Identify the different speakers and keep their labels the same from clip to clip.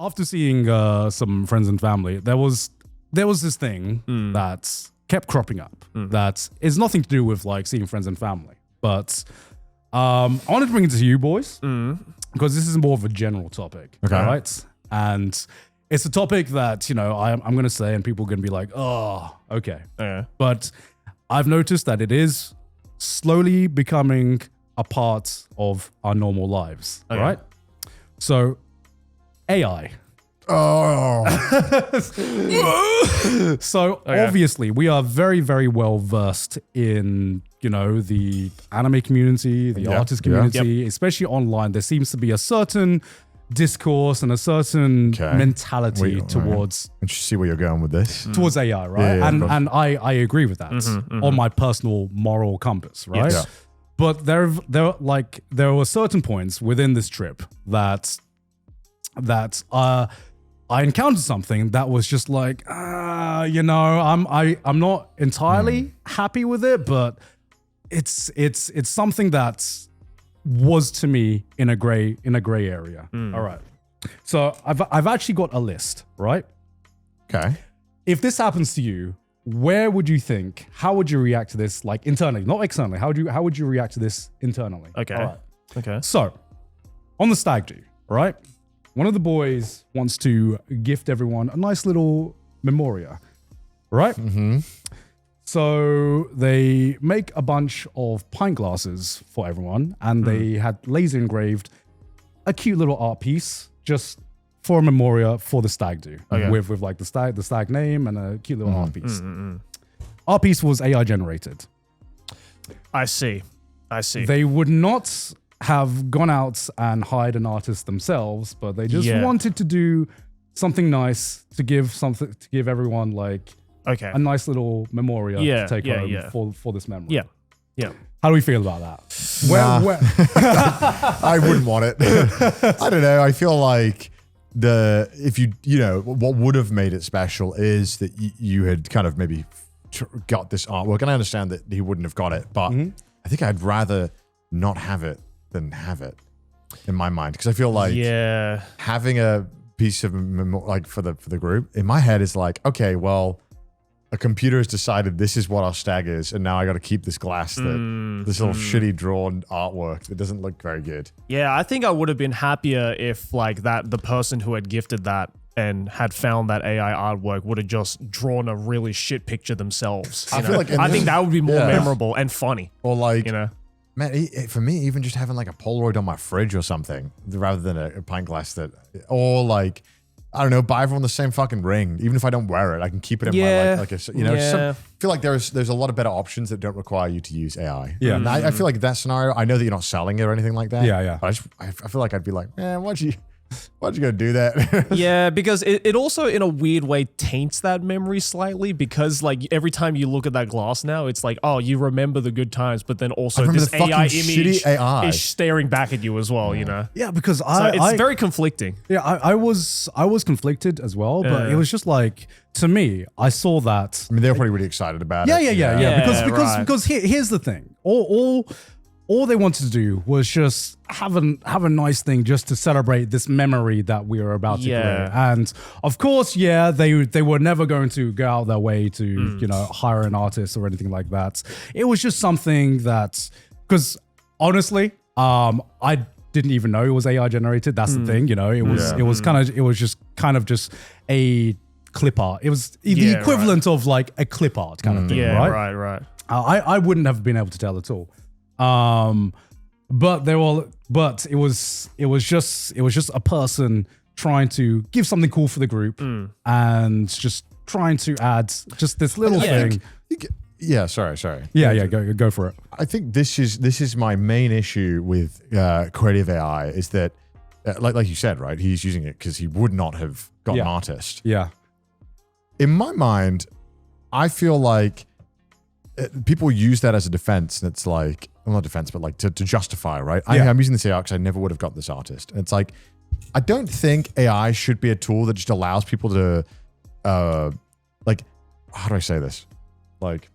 Speaker 1: after seeing some friends and family, there was this thing that kept cropping up that is nothing to do with like seeing friends and family. But I wanted to bring it to you boys because this is more of a general topic, right? And it's a topic that, you know, I'm going to say and people are going to be like, oh, okay. But I've noticed that it is slowly becoming a part of our normal lives, right? So AI.
Speaker 2: Oh.
Speaker 1: So obviously we are very, very well versed in, you know, the anime community, the artist community, especially online. There seems to be a certain discourse and a certain mentality towards.
Speaker 2: I see where you're going with this.
Speaker 1: Towards AI, right? And I agree with that on my personal moral compass, right? Yeah. But there were certain points within this trip that I encountered something that was just like, you know, I'm not entirely happy with it, but it's something that was to me in a gray area. All right. So I've actually got a list, right?
Speaker 2: Okay.
Speaker 1: If this happens to you, where would you think? How would you react to this, like internally, not externally? How would you react to this internally?
Speaker 3: Okay.
Speaker 1: All right.
Speaker 3: Okay.
Speaker 1: So on the stag do, right? One of the boys wants to gift everyone a nice little memoria, right? So they make a bunch of pint glasses for everyone, and they had laser engraved a cute little art piece just for a memoria for the stag do, with like the stag name and a cute little art piece. Art piece was AI generated.
Speaker 3: I see.
Speaker 1: They would not have gone out and hired an artist themselves, but they just wanted to do something nice to give everyone like a nice little memoria to take home for this memory.
Speaker 3: Yeah.
Speaker 1: How do we feel about that? Where
Speaker 2: I wouldn't want it. I don't know. I feel like what would have made it special is that you had kind of maybe got this artwork, and I understand that he wouldn't have got it, but I think I'd rather not have it than have it in my mind, because I feel like having a piece of like for the group in my head is like, okay, well, a computer has decided this is what our stag is, and now I got to keep this glass this little shitty drawn artwork that doesn't look very good.
Speaker 3: Yeah, I think I would have been happier if like the person who had gifted that and had found that AI artwork would have just drawn a really shit picture themselves. I think that would be more memorable and funny.
Speaker 2: Or like,
Speaker 3: you know.
Speaker 2: Man, for me, even just having like a Polaroid on my fridge or something, rather than a pint glass or like, I don't know, buy everyone the same fucking ring. Even if I don't wear it, I can keep it in my I feel like there's a lot of better options that don't require you to use AI.
Speaker 1: Yeah.
Speaker 2: And I feel like that scenario, I know that you're not selling it or anything like that.
Speaker 1: Yeah.
Speaker 2: But I feel like I'd be like, man, why'd you go do that?
Speaker 3: Yeah, because it also in a weird way taints that memory slightly, because like every time you look at that glass now, it's like, oh, you remember the good times, but then also this AI image is staring back at you as well, you know?
Speaker 1: Yeah, because
Speaker 3: it's very conflicting.
Speaker 1: Yeah, I was conflicted as well, but it was just like, to me, I saw that.
Speaker 2: I mean, they were probably really excited about it.
Speaker 1: Yeah. Because here's the thing. All they wanted to do was just have a nice thing just to celebrate this memory that we are about to create. And of course, they were never going to go out their way to, you know, hire an artist or anything like that. It was just something that, because honestly, I didn't even know it was AI generated. That's the thing, you know. It was just kind of a clip art. It was the equivalent of like a clip art kind of thing, right?
Speaker 3: Right.
Speaker 1: I wouldn't have been able to tell at all. But it was just a person trying to give something cool for the group and just trying to add just this little thing.
Speaker 2: Sorry.
Speaker 1: Yeah, go for it.
Speaker 2: I think this is my main issue with creative AI is that, like you said, right? He's using it because he would not have got an artist.
Speaker 1: Yeah.
Speaker 2: In my mind, I feel like people use that as a defense, and it's like, well, not defense, but like to justify, right? I'm using this AI because I never would have got this artist. And it's like, I don't think AI should be a tool that just allows people to, like, how do I say this? Like,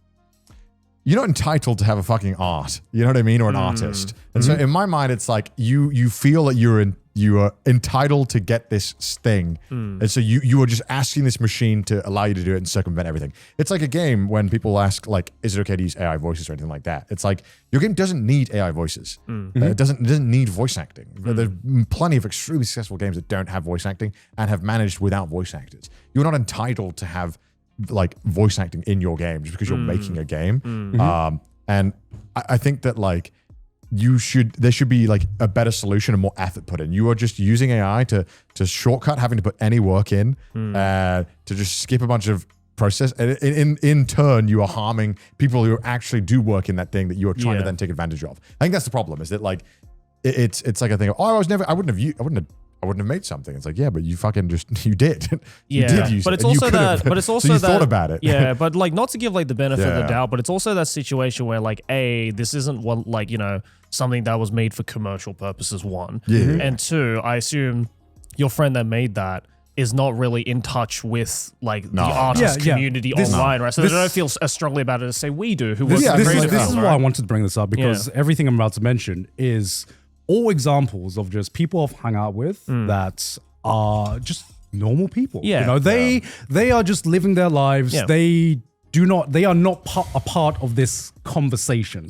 Speaker 2: you're not entitled to have a fucking art, you know what I mean? Or an artist. And so in my mind, it's like, you feel that you're you are entitled to get this thing. And so you are just asking this machine to allow you to do it and circumvent everything. It's like a game when people ask, like, is it okay to use AI voices or anything like that? It's like, your game doesn't need AI voices. It doesn't need voice acting. There's plenty of extremely successful games that don't have voice acting and have managed without voice actors. You're not entitled to have like voice acting in your game just because you're making a game. And I think that like, there should be like a better solution and more effort put in. You are just using AI to shortcut having to put any work in, to just skip a bunch of process. And in turn, you are harming people who actually do work in that thing that you are trying to then take advantage of. I think that's the problem, is that like, it's like a thing of, I wouldn't have made something. It's like, yeah, but you fucking you did. You did use
Speaker 3: but
Speaker 2: it.
Speaker 3: It's also that, but it's also
Speaker 2: so you
Speaker 3: that,
Speaker 2: thought about it.
Speaker 3: Yeah, but like, not to give like the benefit of the doubt, but it's also that situation where like, this isn't what, like, you know, something that was made for commercial purposes, one. And two, I assume your friend that made that is not really in touch with like the artist community online, right? So they don't feel as strongly about it as say we do, who work in
Speaker 1: this
Speaker 3: creative
Speaker 1: is why I wanted to bring this up, because everything I'm about to mention is all examples of just people I've hung out with that are just normal people. You know, they are just living their lives. They are not a part of this conversation.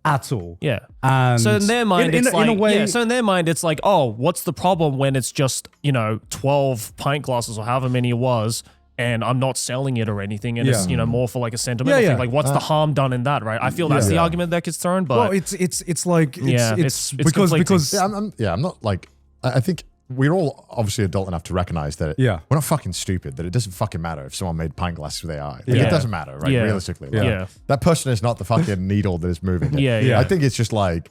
Speaker 1: At all. And
Speaker 3: so in their mind, it's like, in a way, so in their mind, it's like, oh, what's the problem when it's just, you know, 12 pint glasses or however many it was, and I'm not selling it or anything, and it's, you know, more for like a sentimental thing. Like, what's the harm done in that, right? I feel that's the argument that gets thrown, but
Speaker 1: it's like it's because
Speaker 2: I'm not like, I think we're all obviously adult enough to recognize that we're not fucking stupid, that it doesn't fucking matter if someone made pint glasses with AI. Like, it doesn't matter, right? Realistically. Like, that person is not the fucking needle that is moving it. I think it's just like,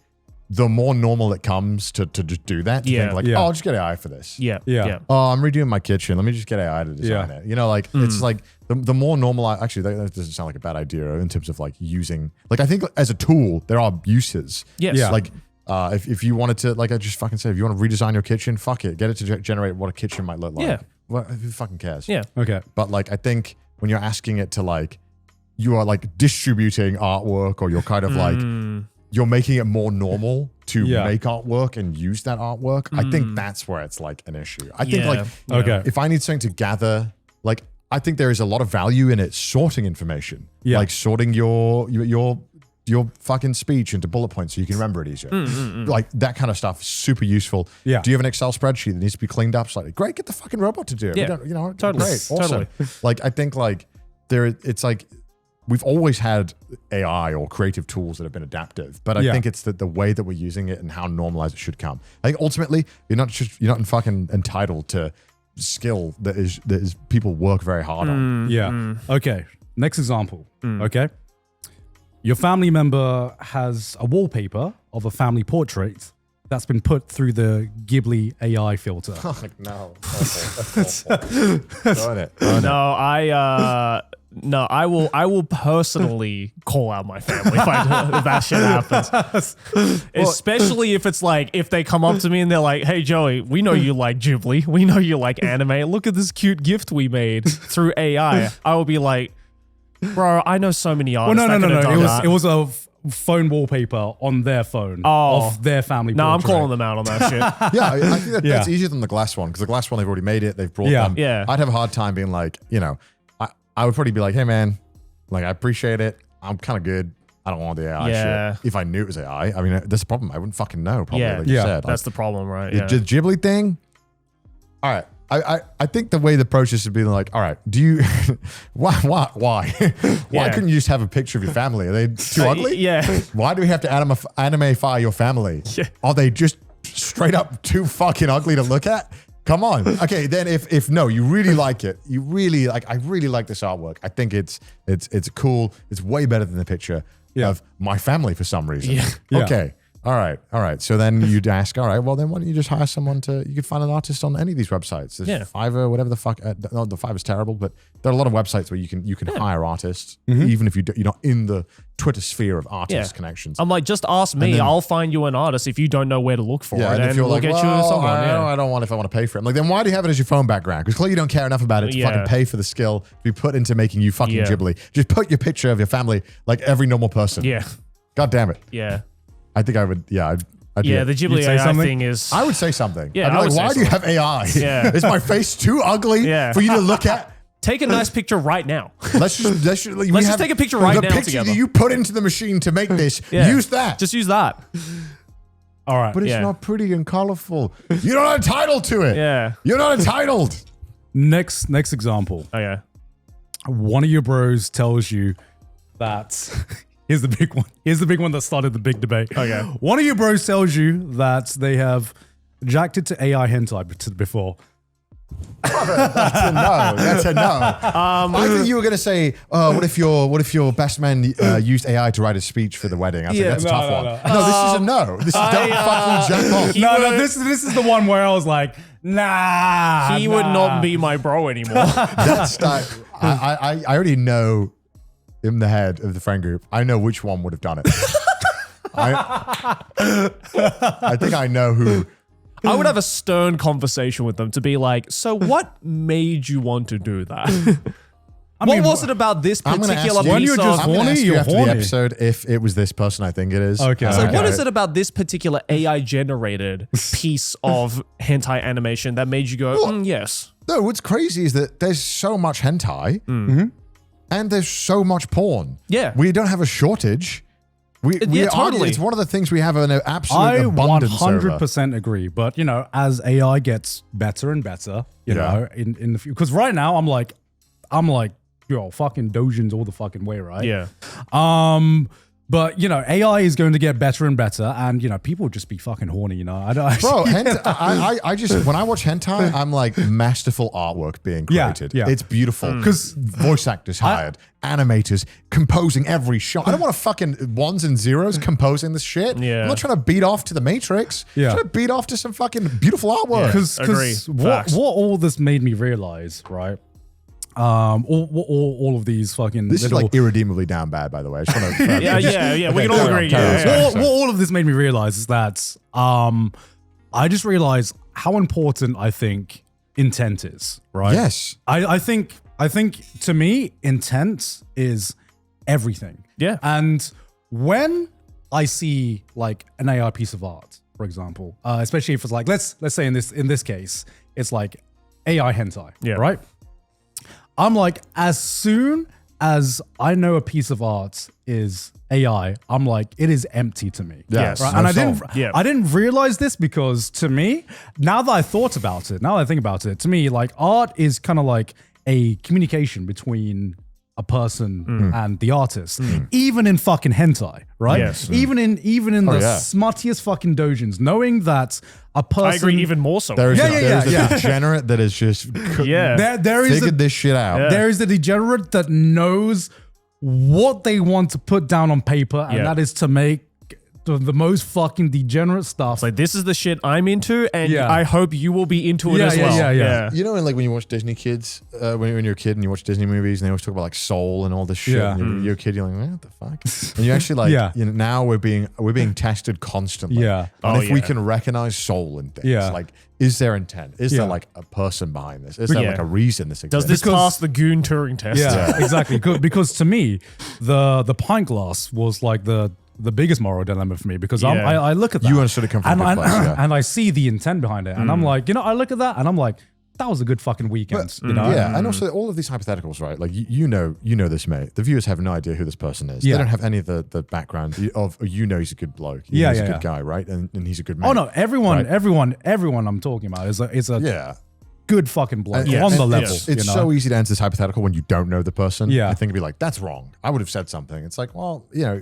Speaker 2: the more normal it comes to just do that, to think like, oh, I'll just get AI for this. Oh, I'm redoing my kitchen. Let me just get AI to design it. You know, like, it's like, the more normal, actually, that doesn't sound like a bad idea in terms of like using, like, I think as a tool, there are uses. Like, if you wanted to, like I just fucking said, if you want to redesign your kitchen, fuck it. Get it to generate what a kitchen might look like. Well, who fucking cares?
Speaker 1: Okay.
Speaker 2: But like, I think when you're asking it to like, you are like distributing artwork, or you're kind of like, you're making it more normal to make artwork and use that artwork. I think that's where it's like an issue. I think like, if I need something to gather, like, I think there is a lot of value in it sorting information. Like sorting your fucking speech into bullet points so you can remember it easier. Like that kind of stuff is super useful. Do you have an Excel spreadsheet that needs to be cleaned up slightly? Great, get the fucking robot to do it. You know,
Speaker 3: totally.
Speaker 2: Great, awesome. Like, I think like it's like, we've always had AI or creative tools that have been adaptive, but I think it's the way that we're using it and how normalized it should come. I think ultimately you're not fucking entitled to skill that is people work very hard on.
Speaker 1: Okay. Next example. Okay. Your family member has a wallpaper of a family portrait that's been put through the Ghibli AI filter.
Speaker 2: Oh, no.
Speaker 3: No, I will personally call out my family if that shit happens. Especially if it's like, if they come up to me and they're like, hey, Joey, we know you like Ghibli. We know you like anime. Look at this cute gift we made through AI. I will be like, bro, I know so many artists.
Speaker 1: Well, no. It was a phone wallpaper on their phone of their family portrait.
Speaker 3: No, I'm calling them out on that shit.
Speaker 2: I think that's easier than the glass one, because the glass one, they've already made it. They've brought them. I'd have a hard time being like, you know, I would probably be like, hey, man, like, I appreciate it. I'm kind of good. I don't want the AI shit. If I knew it was AI, I mean, that's a problem. I wouldn't fucking know, probably, like you said.
Speaker 3: That's the problem, right?
Speaker 2: The Ghibli thing, all right. I think the way the process would be like, all right, do you, why couldn't you just have a picture of your family? Are they too ugly? Why do we have to animify your family? Are they just straight up too fucking ugly to look at? Come on. Okay, then if no, you really like it, I really like this artwork. I think it's cool. It's way better than the picture of my family for some reason. Okay. All right. So then you'd ask, all right, well then why don't you just hire someone you could find an artist on any of these websites. There's Fiverr, whatever the fuck. No, the Fiverr's terrible, but there are a lot of websites where you can hire artists, even if you're not in the Twitter sphere of artist connections.
Speaker 3: I'm like, just ask me. I'll find you an artist if you don't know where to look for it. And if you're like,
Speaker 2: I don't want if I want to pay for it. I'm like, then why do you have it as your phone background? Because clearly you don't care enough about it to fucking pay for the skill to be put into making you fucking Ghibli. Just put your picture of your family like every normal person. God damn it.
Speaker 3: Yeah.
Speaker 2: I think I would,
Speaker 3: Yeah, the Ghibli AI thing is...
Speaker 2: I would say something.
Speaker 3: Yeah,
Speaker 2: I'd be like, why do you have AI?
Speaker 3: Yeah.
Speaker 2: Is my face too ugly for you to look at?
Speaker 3: Take a nice picture right now.
Speaker 2: Let's just
Speaker 3: take a picture right now
Speaker 2: The picture
Speaker 3: together.
Speaker 2: that you put into the machine to make this, use that.
Speaker 3: Just use that.
Speaker 1: All right.
Speaker 2: But it's not pretty and colorful. You're not entitled to it.
Speaker 3: Yeah.
Speaker 2: You're not entitled.
Speaker 1: Next example.
Speaker 3: Okay.
Speaker 1: One of your bros tells you that here's the big one. Here's the big one that started the big debate.
Speaker 3: Okay.
Speaker 1: One of your bros tells you that they have jacked it to AI hentai before.
Speaker 2: That's a no. That's a no. I think you were gonna say, what if your best man used AI to write a speech for the wedding? I think that's a tough one. No, this is a no. This is don't fucking jack off.
Speaker 1: No, this is the one where I was like, nah.
Speaker 3: He would not be my bro anymore.
Speaker 2: That's not, I already know in the head of the friend group. I know which one would have done it. I think I know who.
Speaker 3: I would have a stern conversation with them to be like, so what made you want to do that? What was it about this particular piece of...
Speaker 1: When you're just horny, you're
Speaker 2: after
Speaker 1: horny.
Speaker 2: the episode if it was this person I think it is.
Speaker 1: Okay.
Speaker 3: So what is it about this particular AI-generated piece of hentai animation that made you go, yes?
Speaker 2: No, what's crazy is that there's so much hentai and there's so much porn.
Speaker 3: Yeah.
Speaker 2: We don't have a shortage.
Speaker 3: Totally.
Speaker 2: It's one of the things we have an absolute abundance over.
Speaker 1: I 100% agree. But, you know, as AI gets better and better, you know, in the future, because right now I'm like, yo, fucking dojins all the fucking way, right?
Speaker 3: Yeah.
Speaker 1: But, you know, AI is going to get better and better, and, you know, people will just be fucking horny, you know?
Speaker 2: Bro, I just, when I watch hentai, I'm like, masterful artwork being created.
Speaker 1: Yeah.
Speaker 2: It's beautiful. Because voice actors hired, animators, composing every shot. I don't want to fucking ones and zeros composing this shit.
Speaker 3: Yeah.
Speaker 2: I'm not trying to beat off to the Matrix.
Speaker 1: Yeah.
Speaker 2: I'm trying to beat off to some fucking beautiful artwork.
Speaker 1: Because what all this made me realize, right? All of these fucking
Speaker 2: this is like irredeemably down bad, by the way. I just want to
Speaker 3: yeah. We can all agree.
Speaker 1: What all of this made me realize is that I just realized how important I think intent is, right?
Speaker 2: Yes.
Speaker 1: I think to me intent is everything.
Speaker 3: Yeah.
Speaker 1: And when I see like an AI piece of art, for example, especially if it's like let's say in this case it's like AI hentai, right? I'm like, as soon as I know a piece of art is AI, I'm like, it is empty to me.
Speaker 2: Yes.
Speaker 1: Right?
Speaker 2: No
Speaker 1: And I didn't realize this because to me, now that I thought about it, now that I think about it, to me, like art is kind of like a communication between a person and the artist, even in fucking hentai, right?
Speaker 3: Yes.
Speaker 1: Even in the smuttiest fucking dojins, knowing that a person.
Speaker 3: I agree even more so.
Speaker 2: There's a degenerate that is just figured this shit out.
Speaker 1: Yeah. There is a degenerate that knows what they want to put down on paper, and that is to make the most fucking degenerate stuff.
Speaker 3: It's like, this is the shit I'm into, and I hope you will be into it as well.
Speaker 1: Yeah.
Speaker 2: You know, and like when you watch Disney kids, when you're a kid and you watch Disney movies, and they always talk about like soul and all this shit.
Speaker 1: Yeah.
Speaker 2: And you're a kid, you're like, what the fuck? And you actually like, you know, now we're being tested constantly.
Speaker 1: Yeah.
Speaker 2: And if we can recognize soul in things, like, is there intent? Is there like a person behind this? Is there like a reason this exists?
Speaker 3: Does this pass the Goon Turing test?
Speaker 1: Yeah, exactly. Because to me, the pint glass was like the biggest moral dilemma for me, because I look at that.
Speaker 2: You understood it come from a good place,
Speaker 1: and I see the intent behind it, and I'm like, you know, I look at that and I'm like, that was a good fucking weekend. You know?
Speaker 2: Yeah, and also all of these hypotheticals, right? Like you know this, mate. The viewers have no idea who this person is.
Speaker 1: Yeah.
Speaker 2: They don't have any of the background of he's a good bloke. He's a good guy, right? And he's a good man.
Speaker 1: Oh no, everyone I'm talking about is a good fucking bloke on the level.
Speaker 2: It's so easy to answer this hypothetical when you don't know the person.
Speaker 1: Yeah.
Speaker 2: I think it'd be like, that's wrong. I would have said something. It's like, well, you know,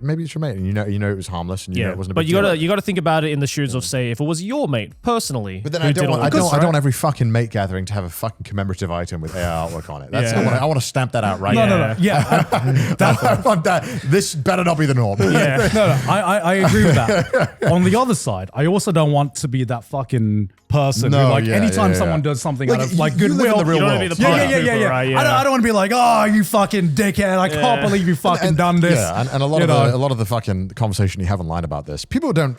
Speaker 2: maybe it's your mate, and you know it was harmless, and you know it wasn't a big deal.
Speaker 3: But you gotta think about it in the shoes of, say, if it was your mate personally.
Speaker 2: But then I don't want every fucking mate gathering to have a fucking commemorative item with AI artwork on it. That's I want to stamp that out right now.
Speaker 1: No. Yeah.
Speaker 2: I want that. This better not be the norm.
Speaker 3: Yeah.
Speaker 1: No. I agree with that. On the other side, I also don't want to be that fucking person who, like, anytime someone does something out of like goodwill,
Speaker 2: you live in the real world.
Speaker 1: Yeah.
Speaker 3: Right?
Speaker 1: I don't want to be like, oh, you fucking dickhead! I can't believe you fucking done this.
Speaker 2: Yeah, and a lot of the fucking conversation you have online about this, people don't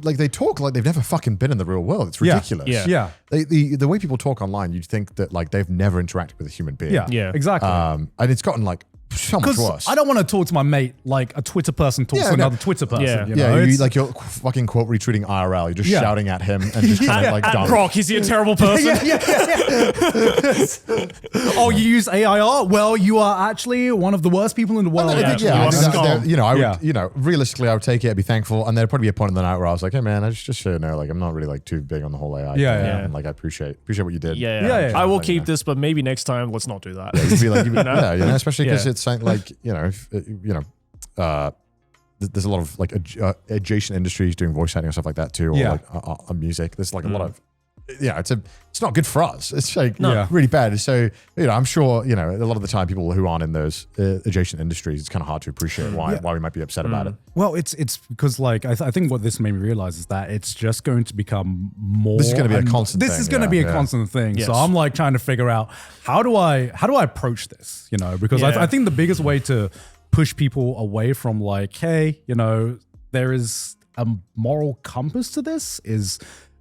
Speaker 2: like, they talk like they've never fucking been in the real world. It's ridiculous.
Speaker 1: Yeah.
Speaker 2: The way people talk online, you'd think that like they've never interacted with a human being.
Speaker 1: Yeah. Exactly.
Speaker 2: And it's gotten like so much worse.
Speaker 1: I don't want to talk to my mate like a Twitter person talks to another Twitter person.
Speaker 3: Yeah.
Speaker 1: You know?
Speaker 2: You like you're fucking quote retweeting IRL. You're just shouting at him and just trying to like
Speaker 3: At Brock, is he a terrible person?
Speaker 1: Oh, you use AI art? Well, you are actually one of the worst people in the world.
Speaker 2: Realistically, I would take it. I'd be thankful, and there'd probably be a point in the night where I was like, "Hey, man, I just so you know, like, I'm not really like too big on the whole AI. And like, I appreciate what you did.
Speaker 3: Yeah. I will keep this, but maybe next time, let's not do that.
Speaker 2: You'd be like, especially because it's something like there's a lot of like adjacent industries doing voice acting and stuff like that too, or like music. There's like a lot of it's not good for us. It's like really bad. So I'm sure a lot of the time people who aren't in those adjacent industries, it's kind of hard to appreciate why we might be upset about it.
Speaker 1: Well, it's because like I think what this made me realize is that it's just going to become more.
Speaker 2: This is going to be a constant.
Speaker 1: This is going to be a constant thing. Yes. So I'm like trying to figure out how do I approach this? Because I think the biggest way to push people away from like, hey, there is a moral compass to this is.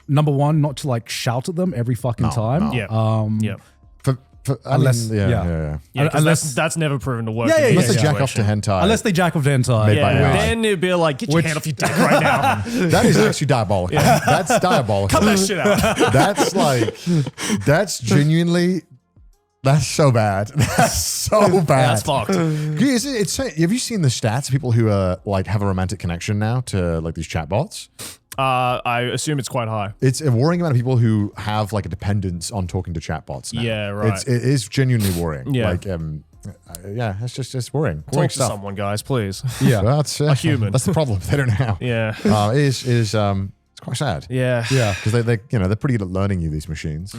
Speaker 1: Number one, not to like shout at them every fucking time.
Speaker 2: Unless
Speaker 3: that's never proven to work.
Speaker 2: Unless they jack off to hentai.
Speaker 1: Unless they jack off to hentai.
Speaker 3: Then it'd be like, get your hand off your dick right now.
Speaker 2: That is actually diabolical. That's diabolical.
Speaker 3: Cut that shit out.
Speaker 2: That's genuinely. That's so bad. That's so bad.
Speaker 3: That's fucked.
Speaker 2: Have you seen the stats? People who like have a romantic connection now to like these chatbots.
Speaker 3: I assume it's quite high.
Speaker 2: It's a worrying amount of people who have like a dependence on talking to chatbots now.
Speaker 3: Yeah, right.
Speaker 2: It is genuinely worrying.
Speaker 3: Yeah.
Speaker 2: Like, it's worrying.
Speaker 3: Talk to someone, guys, please.
Speaker 1: Yeah.
Speaker 2: Well, that's
Speaker 3: a human.
Speaker 2: That's the problem. They don't know how.
Speaker 3: Yeah.
Speaker 2: It's quite sad.
Speaker 3: Yeah.
Speaker 2: Because they're pretty good at learning you, these machines.